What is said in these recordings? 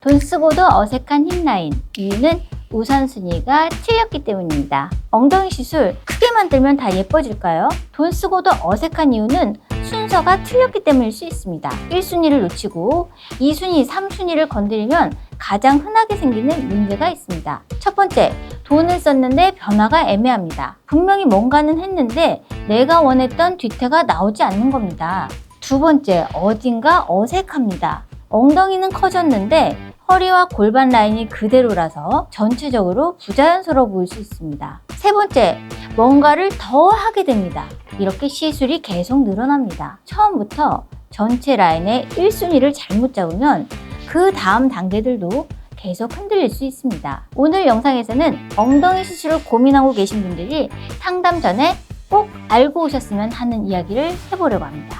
돈 쓰고도 어색한 힙라인. 이유는 우선순위가 틀렸기 때문입니다. 엉덩이 시술 크게 만들면 다 예뻐질까요? 돈 쓰고도 어색한 이유는 순서가 틀렸기 때문일 수 있습니다. 1순위를 놓치고 2순위, 3순위를 건드리면 가장 흔하게 생기는 문제가 있습니다. 첫 번째, 돈을 썼는데 변화가 애매합니다. 분명히 뭔가는 했는데 내가 원했던 뒤태가 나오지 않는 겁니다. 두 번째, 어딘가 어색합니다. 엉덩이는 커졌는데 허리와 골반 라인이 그대로라서 전체적으로 부자연스러워 보일 수 있습니다. 세 번째, 뭔가를 더 하게 됩니다. 이렇게 시술이 계속 늘어납니다. 처음부터 전체 라인의 1순위를 잘못 잡으면 그 다음 단계들도 계속 흔들릴 수 있습니다. 오늘 영상에서는 엉덩이 시술을 고민하고 계신 분들이 상담 전에 꼭 알고 오셨으면 하는 이야기를 해보려고 합니다.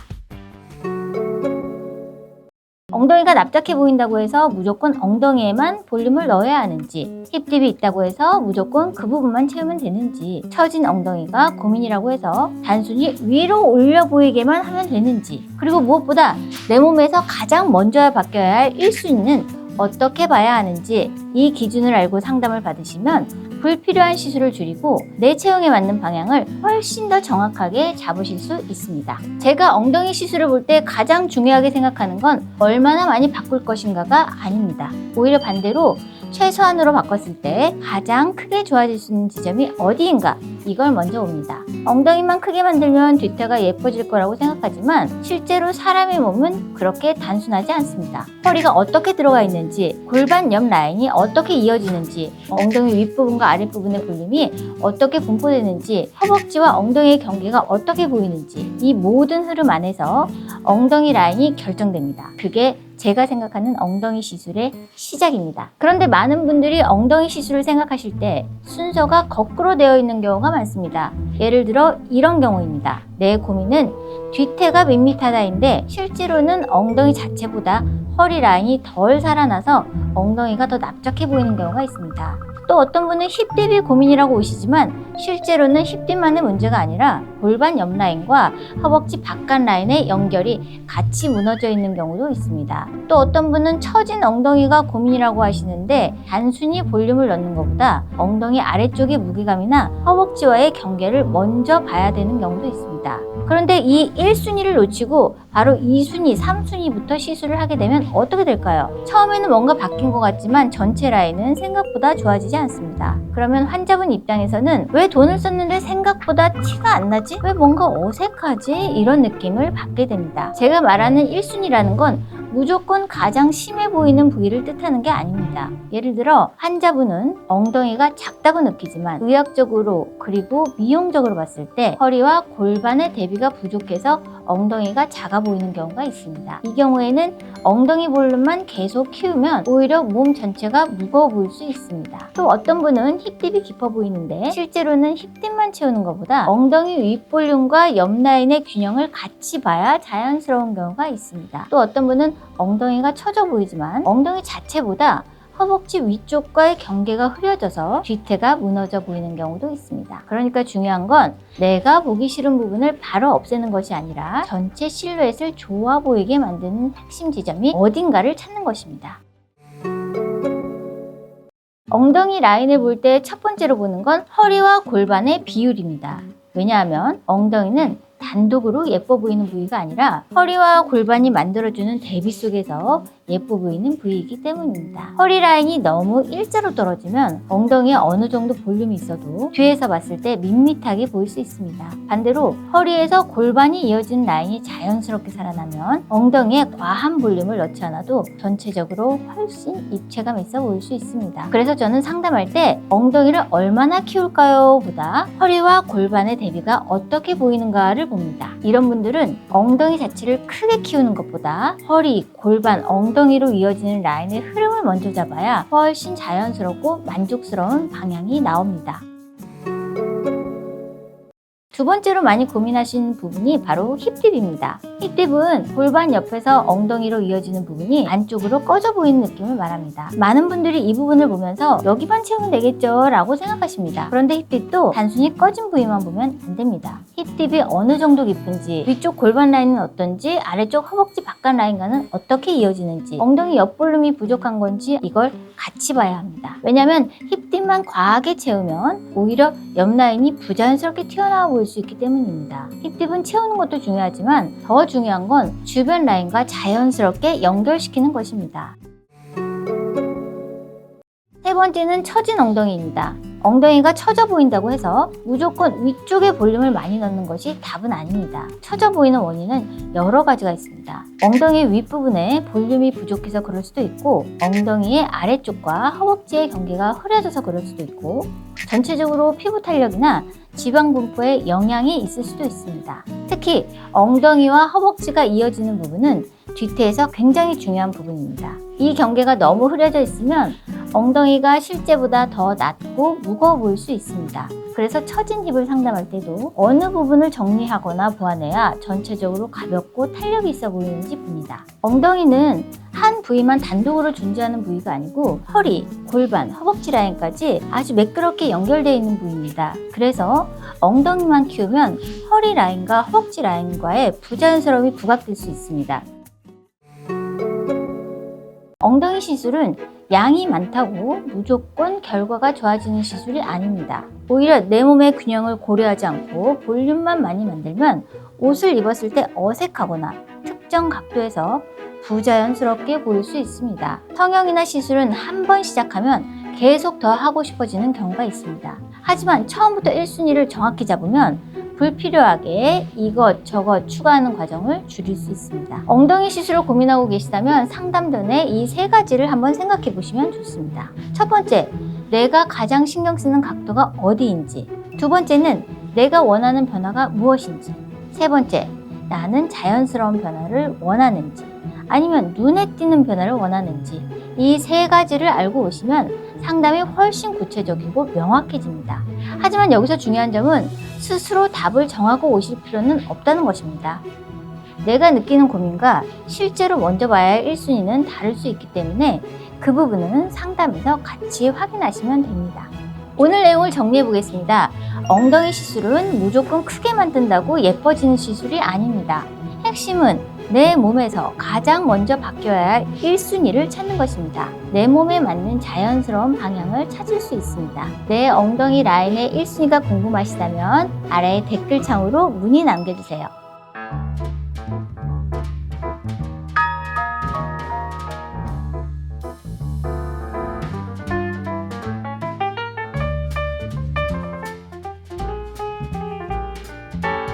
엉덩이가 납작해 보인다고 해서 무조건 엉덩이에만 볼륨을 넣어야 하는지, 힙딥이 있다고 해서 무조건 그 부분만 채우면 되는지, 처진 엉덩이가 고민이라고 해서 단순히 위로 올려 보이게만 하면 되는지, 그리고 무엇보다 내 몸에서 가장 먼저 바뀌어야 할 1순위는 어떻게 봐야 하는지, 이 기준을 알고 상담을 받으시면 불필요한 시술을 줄이고 내 체형에 맞는 방향을 훨씬 더 정확하게 잡으실 수 있습니다. 제가 엉덩이 시술을 볼 때 가장 중요하게 생각하는 건 얼마나 많이 바꿀 것인가가 아닙니다. 오히려 반대로 최소한으로 바꿨을 때 가장 크게 좋아질 수 있는 지점이 어디인가, 이걸 먼저 봅니다. 엉덩이만 크게 만들면 뒤태가 예뻐질 거라고 생각하지만 실제로 사람의 몸은 그렇게 단순하지 않습니다. 허리가 어떻게 들어가 있는지, 골반 옆 라인이 어떻게 이어지는지, 엉덩이 윗부분과 아랫부분의 볼륨이 어떻게 분포되는지, 허벅지와 엉덩이의 경계가 어떻게 보이는지, 이 모든 흐름 안에서 엉덩이 라인이 결정됩니다. 그게 제가 생각하는 엉덩이 시술의 시작입니다. 그런데 많은 분들이 엉덩이 시술을 생각하실 때 순서가 거꾸로 되어 있는 경우가 많습니다. 예를 들어 이런 경우입니다. 내 고민은 뒤태가 밋밋하다인데 실제로는 엉덩이 자체보다 허리 라인이 덜 살아나서 엉덩이가 더 납작해 보이는 경우가 있습니다. 또 어떤 분은 힙딥이 고민이라고 오시지만 실제로는 힙딥만의 문제가 아니라 골반 옆 라인과 허벅지 바깥 라인의 연결이 같이 무너져 있는 경우도 있습니다. 또 어떤 분은 처진 엉덩이가 고민이라고 하시는데 단순히 볼륨을 넣는 것보다 엉덩이 아래쪽의 무게감이나 허벅지와의 경계를 먼저 봐야 되는 경우도 있습니다. 그런데 이 1순위를 놓치고 바로 2순위, 3순위부터 시술을 하게 되면 어떻게 될까요? 처음에는 뭔가 바뀐 것 같지만 전체 라인은 생각보다 좋아지지 않습니다. 그러면 환자분 입장에서는 왜 돈을 썼는데 생각보다 티가 안 나지? 왜 뭔가 어색하지? 이런 느낌을 받게 됩니다. 제가 말하는 1순위라는 건 무조건 가장 심해 보이는 부위를 뜻하는 게 아닙니다. 예를 들어 환자분은 엉덩이가 작다고 느끼지만 의학적으로 그리고 미용적으로 봤을 때 허리와 골반의 대비가 부족해서 엉덩이가 작아 보이는 경우가 있습니다. 이 경우에는 엉덩이 볼륨만 계속 키우면 오히려 몸 전체가 무거워 보일 수 있습니다. 또 어떤 분은 힙딥이 깊어 보이는데 실제로는 힙딥만 채우는 것보다 엉덩이 윗볼륨과 옆 라인의 균형을 같이 봐야 자연스러운 경우가 있습니다. 또 어떤 분은 엉덩이가 처져 보이지만 엉덩이 자체보다 허벅지 위쪽과의 경계가 흐려져서 뒤태가 무너져 보이는 경우도 있습니다. 그러니까 중요한 건 내가 보기 싫은 부분을 바로 없애는 것이 아니라 전체 실루엣을 좋아 보이게 만드는 핵심 지점이 어딘가를 찾는 것입니다. 엉덩이 라인을 볼 때 첫 번째로 보는 건 허리와 골반의 비율입니다. 왜냐하면 엉덩이는 단독으로 예뻐 보이는 부위가 아니라 허리와 골반이 만들어주는 대비 속에서 예뻐 보이는 부위이기 때문입니다. 허리 라인이 너무 일자로 떨어지면 엉덩이에 어느 정도 볼륨이 있어도 뒤에서 봤을 때 밋밋하게 보일 수 있습니다. 반대로 허리에서 골반이 이어지는 라인이 자연스럽게 살아나면 엉덩이에 과한 볼륨을 넣지 않아도 전체적으로 훨씬 입체감 있어 보일 수 있습니다. 그래서 저는 상담할 때 엉덩이를 얼마나 키울까요? 보다 허리와 골반의 대비가 어떻게 보이는가를 봅니다. 이런 분들은 엉덩이 자체를 크게 키우는 것보다 허리, 골반, 엉덩이로 이어지는 라인의 흐름을 먼저 잡아야 훨씬 자연스럽고 만족스러운 방향이 나옵니다. 두 번째로 많이 고민하시는 부분이 바로 힙딥입니다. 힙딥은 골반 옆에서 엉덩이로 이어지는 부분이 안쪽으로 꺼져 보이는 느낌을 말합니다. 많은 분들이 이 부분을 보면서 여기만 채우면 되겠죠 라고 생각하십니다. 그런데 힙딥도 단순히 꺼진 부위만 보면 안 됩니다. 힙딥이 어느 정도 깊은지, 위쪽 골반 라인은 어떤지, 아래쪽 허벅지 바깥 라인과는 어떻게 이어지는지, 엉덩이 옆 볼륨이 부족한 건지 이걸 같이 봐야 합니다. 왜냐하면 힙딥만 과하게 채우면 오히려 옆 라인이 부자연스럽게 튀어나와 보일 수 있기 때문입니다. 힙딥은 채우는 것도 중요하지만 더 중요한 건 주변 라인과 자연스럽게 연결시키는 것입니다. 세 번째는 처진 엉덩이입니다. 엉덩이가 처져 보인다고 해서 무조건 위쪽에 볼륨을 많이 넣는 것이 답은 아닙니다. 처져 보이는 원인은 여러 가지가 있습니다. 엉덩이 윗부분에 볼륨이 부족해서 그럴 수도 있고, 엉덩이의 아래쪽과 허벅지의 경계가 흐려져서 그럴 수도 있고, 전체적으로 피부 탄력이나 지방 분포에 영향이 있을 수도 있습니다. 특히 엉덩이와 허벅지가 이어지는 부분은 뒤태에서 굉장히 중요한 부분입니다. 이 경계가 너무 흐려져 있으면 엉덩이가 실제보다 더 낮고 무거워 보일 수 있습니다. 그래서 처진 힙을 상담할 때도 어느 부분을 정리하거나 보완해야 전체적으로 가볍고 탄력이 있어 보이는지 봅니다. 엉덩이는 한 부위만 단독으로 존재하는 부위가 아니고 허리, 골반, 허벅지 라인까지 아주 매끄럽게 연결되어 있는 부위입니다. 그래서 엉덩이만 키우면 허리 라인과 허벅지 라인과의 부자연스러움이 부각될 수 있습니다. 엉덩이 시술은 양이 많다고 무조건 결과가 좋아지는 시술이 아닙니다. 오히려 내 몸의 균형을 고려하지 않고 볼륨만 많이 만들면 옷을 입었을 때 어색하거나 특정 각도에서 부자연스럽게 보일 수 있습니다. 성형이나 시술은 한 번 시작하면 계속 더 하고 싶어지는 경우가 있습니다. 하지만 처음부터 1순위를 정확히 잡으면 불필요하게 이것 저것 추가하는 과정을 줄일 수 있습니다. 엉덩이 시술을 고민하고 계시다면 상담 전에 이 세 가지를 한번 생각해 보시면 좋습니다. 첫 번째, 내가 가장 신경 쓰는 각도가 어디인지. 두 번째는 내가 원하는 변화가 무엇인지. 세 번째, 나는 자연스러운 변화를 원하는지 아니면 눈에 띄는 변화를 원하는지. 이 세 가지를 알고 오시면 상담이 훨씬 구체적이고 명확해집니다. 하지만 여기서 중요한 점은 스스로 답을 정하고 오실 필요는 없다는 것입니다. 내가 느끼는 고민과 실제로 먼저 봐야 할 1순위는 다를 수 있기 때문에 그 부분은 상담에서 같이 확인하시면 됩니다. 오늘 내용을 정리해 보겠습니다. 엉덩이 시술은 무조건 크게 만든다고 예뻐지는 시술이 아닙니다. 핵심은 내 몸에서 가장 먼저 바뀌어야 할 1순위를 찾는 것입니다. 내 몸에 맞는 자연스러운 방향을 찾을 수 있습니다. 내 엉덩이 라인의 1순위가 궁금하시다면 아래 댓글창으로 문의 남겨주세요.